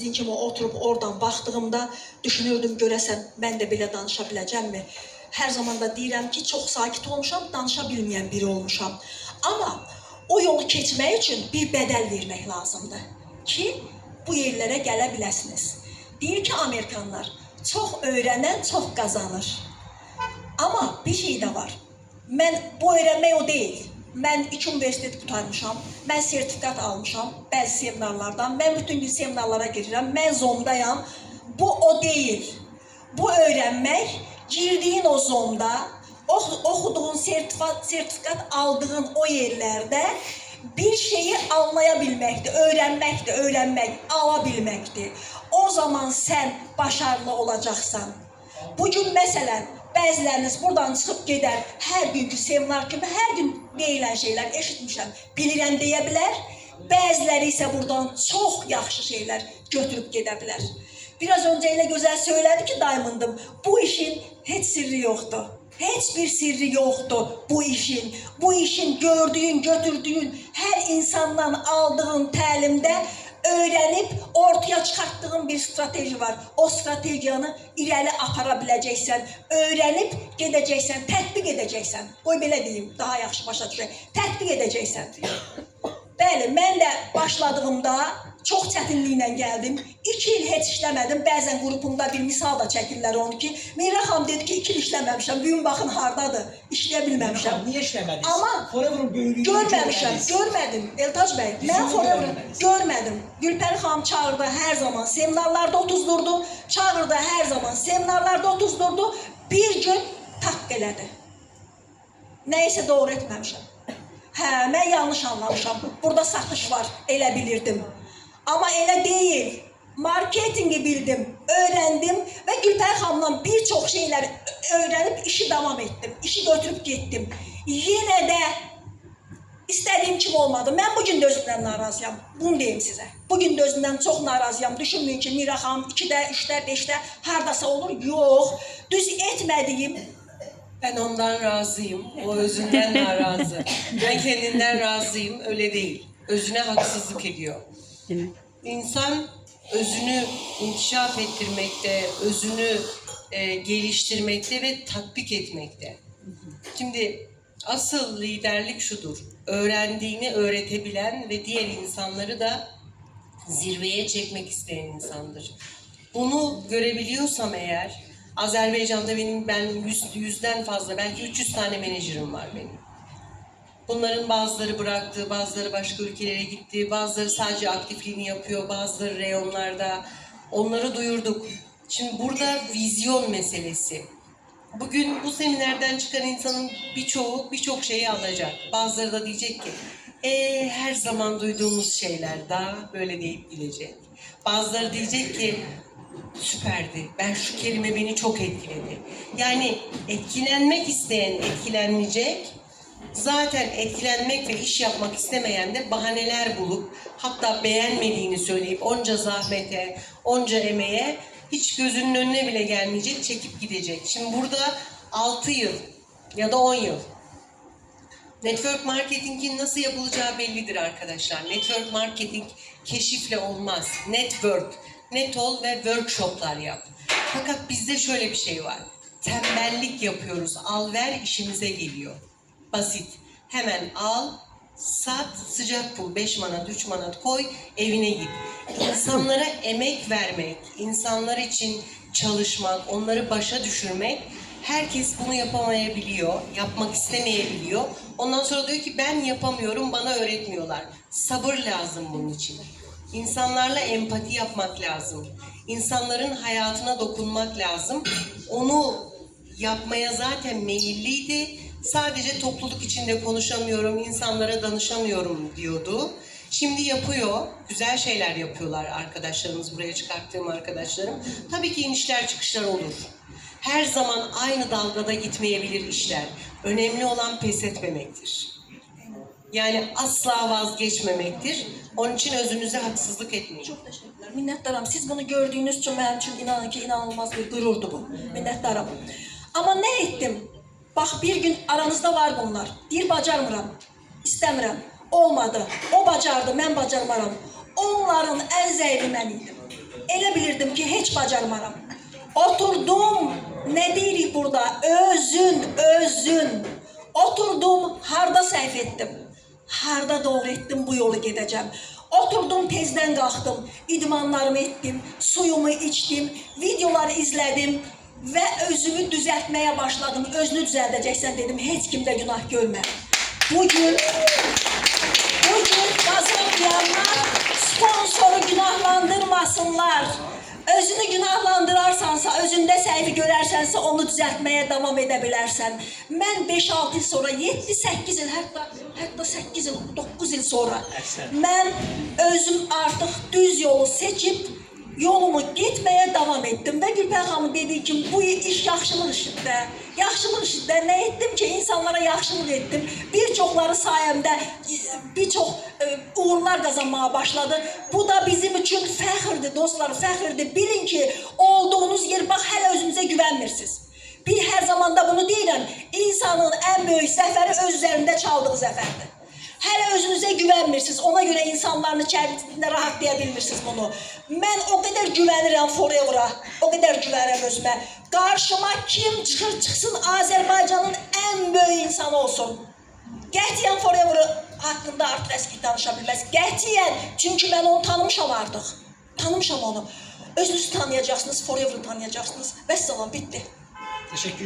Sizin kimi oturup oradan baxdığımda düşünürdüm görəsən mən də belə danışa biləcəmmi? Hər zaman da deyirəm ki, çox sakit olmuşam, danışa bilməyən biri olmuşam. Amma o yolu keçmək üçün bir bədəl vermək lazımdır ki, bu yerlərə gələ biləsiniz. Deyir ki, Amerikanlar, çox öyrənən çox qazanır. Amma bir şey də var. Mən bu öyrənmək o deyil. Mən 2 universitet qurtarmışam, mən sertifikat almışam bəzi seminarlardan, mən bütün gün seminarlara girirəm, mən zomdayam. Bu o deyil. Bu öyrənmək, girdiyin o zomda, oxuduğun sertifikat aldığın o yerlərdə bir şeyi anlaya bilməkdir, öyrənmək, ala bilməkdir. O zaman sən başarılı olacaqsan. Bugün məsələn, bəziləriniz buradan çıxıb gedər, hər günkü seminar kimi, hər gün deyilən şeylər eşitmişəm, bilirəm deyə bilər. Bəziləri isə buradan çox yaxşı şeylər götürüb gedə bilər. Biraz öncə elə gözəl söylədi ki, Diamond'ım, bu işin heç sirri yoxdur. Heç bir sirri yoxdur bu işin. Bu işin gördüyün, götürdüyün, hər insandan aldığın təlimdə öyrənib ortaya çıxartdığın bir strateji var. O stratejiyanı irəli apara biləcəksən, öyrənib gedəcəksən, tətbiq edəcəksən. Qoy belə deyim, daha yaxşı başa düşək. Tətbiq edəcəksən. Bəli, mən də başladığımda çox çətinliklə gəldim. 2 il heç işləmədim. Bəzən qrupumda bir misal da çəkirlər onu ki, Meyra xanım dedi ki, 2 il işləməmişəm. Bugün baxın hardadır, işləyə bilməmişəm. Niyə işləmədiniz? Amma görməmişəm, görmədim. Eltac bəy, mən Forever görmədim. Gülpəri xanım çağırdı hər zaman, seminarlarda otuzdurdu. Çağırdı hər zaman, seminarlarda otuzdurdu. Bir gün taqq elədi. Nəysə doğru etməmişəm. Hə, mən yanlış anlamışam. Burada satış var, elə bilirdim. Amma elə deyil. Marketingi bildim, öyrəndim və Gülpəri xanımdan bir çox şeylər öyrənib işi davam etdim. İşi götürüb getdim. Yenə də istədiyim kimi olmadı. Mən bugün də özümdən narazıyam. Bunu deyim sizə. Bugün də özümdən çox narazıyam. Düşünməyin ki, Mira xanım 2-də, 3-də, 5-də hardasa olur. Yox. Düz etmədiyim. Ben ondan razıyım. O özünden narazı. Ben kendinden razıyım. Öyle değil. Özüne haksızlık ediyor. İnsan özünü inkişaf ettirmekte, özünü geliştirmekte ve tatbik etmekte. Şimdi asıl liderlik şudur. Öğrendiğini öğretebilen ve diğer insanları da zirveye çekmek isteyen insandır. Bunu görebiliyorsam eğer, Azerbaycan'da ben 100'den fazla, belki 300 tane menajerim var benim. Bunların bazıları bıraktı, bazıları başka ülkelere gitti, bazıları sadece aktifliğini yapıyor, bazıları reyonlarda. Onları duyurduk. Şimdi burada vizyon meselesi. Bugün bu seminerden çıkan insanın birçoğu birçok şeyi alacak. Bazıları da diyecek ki, her zaman duyduğumuz şeyler daha böyle deyip gidecek. Bazıları diyecek ki, süperdi, ben şu kelime beni çok etkiledi. Yani etkilenmek isteyen etkilenecek. Zaten etkilenmek ve iş yapmak istemeyen de bahaneler bulup hatta beğenmediğini söyleyip onca zahmete, onca emeğe hiç gözünün önüne bile gelmeyecek, çekip gidecek. Şimdi burada 6 yıl ya da 10 yıl. Network marketingin nasıl yapılacağı bellidir arkadaşlar. Network marketing keşifle olmaz. Network, net ol ve workshoplar yap. Fakat bizde şöyle bir şey var. Tembellik yapıyoruz. Al ver işimize geliyor. Basit. Hemen al, sat, sıcak bul, 5 manat, 3 manat koy, evine git. İnsanlara emek vermek, insanlar için çalışmak, onları başa düşürmek, herkes bunu yapamayabiliyor, yapmak istemeyebiliyor. Ondan sonra diyor ki ben yapamıyorum, bana öğretmiyorlar. Sabır lazım bunun için. İnsanlarla empati yapmak lazım. İnsanların hayatına dokunmak lazım. Onu yapmaya zaten meyilliydi. Sadece topluluk içinde konuşamıyorum, insanlara danışamıyorum diyordu. Şimdi yapıyor, güzel şeyler yapıyorlar arkadaşlarımız, buraya çıkarttığım arkadaşlarım. Tabii ki inişler çıkışlar olur. Her zaman aynı dalgada gitmeyebilir işler. Önemli olan pes etmemektir. Yani asla vazgeçmemektir. Onun için özünüze haksızlık etmeyin. Çok teşekkürler. Minnətdaram. Siz bunu gördüğünüz için benim için inanın ki inanılmaz bir gururdu bu. Minnətdaram. Ama ne ettim? Bak bir gün aranızda var bunlar. Deyir bacarmıram, istəmirəm, olmadı. O bacardı, mən bacarmaram. Onların ən zəifi mən idim. Elə bilirdim ki, heç bacarmaram. Oturdum, ne deyirik burada? Özün. Oturdum, harda səhv etdim? Harda doğru etdim, bu yolu gedəcəm. Oturdum, tezdən qalxdım, idmanlarımı etdim, suyumu içdim, videoları izlədim və özümü düzəltməyə başladım. Özünü düzəldəcəksən dedim, heç kimdə günah görmə. Bugün kazanmayanlar sponsoru günahlandırmasınlar. Özünü günahlandırarsansa, özündə səhvi görərsənsə, onu düzəltməyə davam edə bilərsən. Mən 5-6 il sonra, 7-8 il, hətta 8 il, 9 il sonra mən özüm artıq düz yolu seçib yolumu getməyə davam etdim və Gülpər xanım dediyi kimi bu iş yaxşılıq işində. Yaxşılıq işində nə etdim ki, insanlara yaxşılıq etdim. Bir çoxları sayəmdə bir çox uğurlar qazanmağa başladı. Bu da bizim üçün fəxrdir dostlar, fəxrdir. Bilin ki, olduğunuz yer, bax hələ özünüzə güvənmirsiniz. Bir hər zamanda bunu deyirəm, insanın ən böyük zəfəri öz üzərində çaldığı zəfərdir. Hələ özünüzə güvənmirsiniz, ona görə insanların içərisində rahat deyə bilmirsiniz bunu. Mən o qədər güvənirəm Forever'a, o qədər güvənirəm özümə. Qarşıma kim çıxsın, Azərbaycanın ən böyük insanı olsun. Qətiyyən Forever haqqında artıq əski danışa bilməz. Qətiyyən, çünki mən onu tanımışam artıq. Tanımışam onu. Özünüzü tanıyacaqsınız, Forever'ı tanıyacaqsınız. Vəssalam, bitti. Teşekkür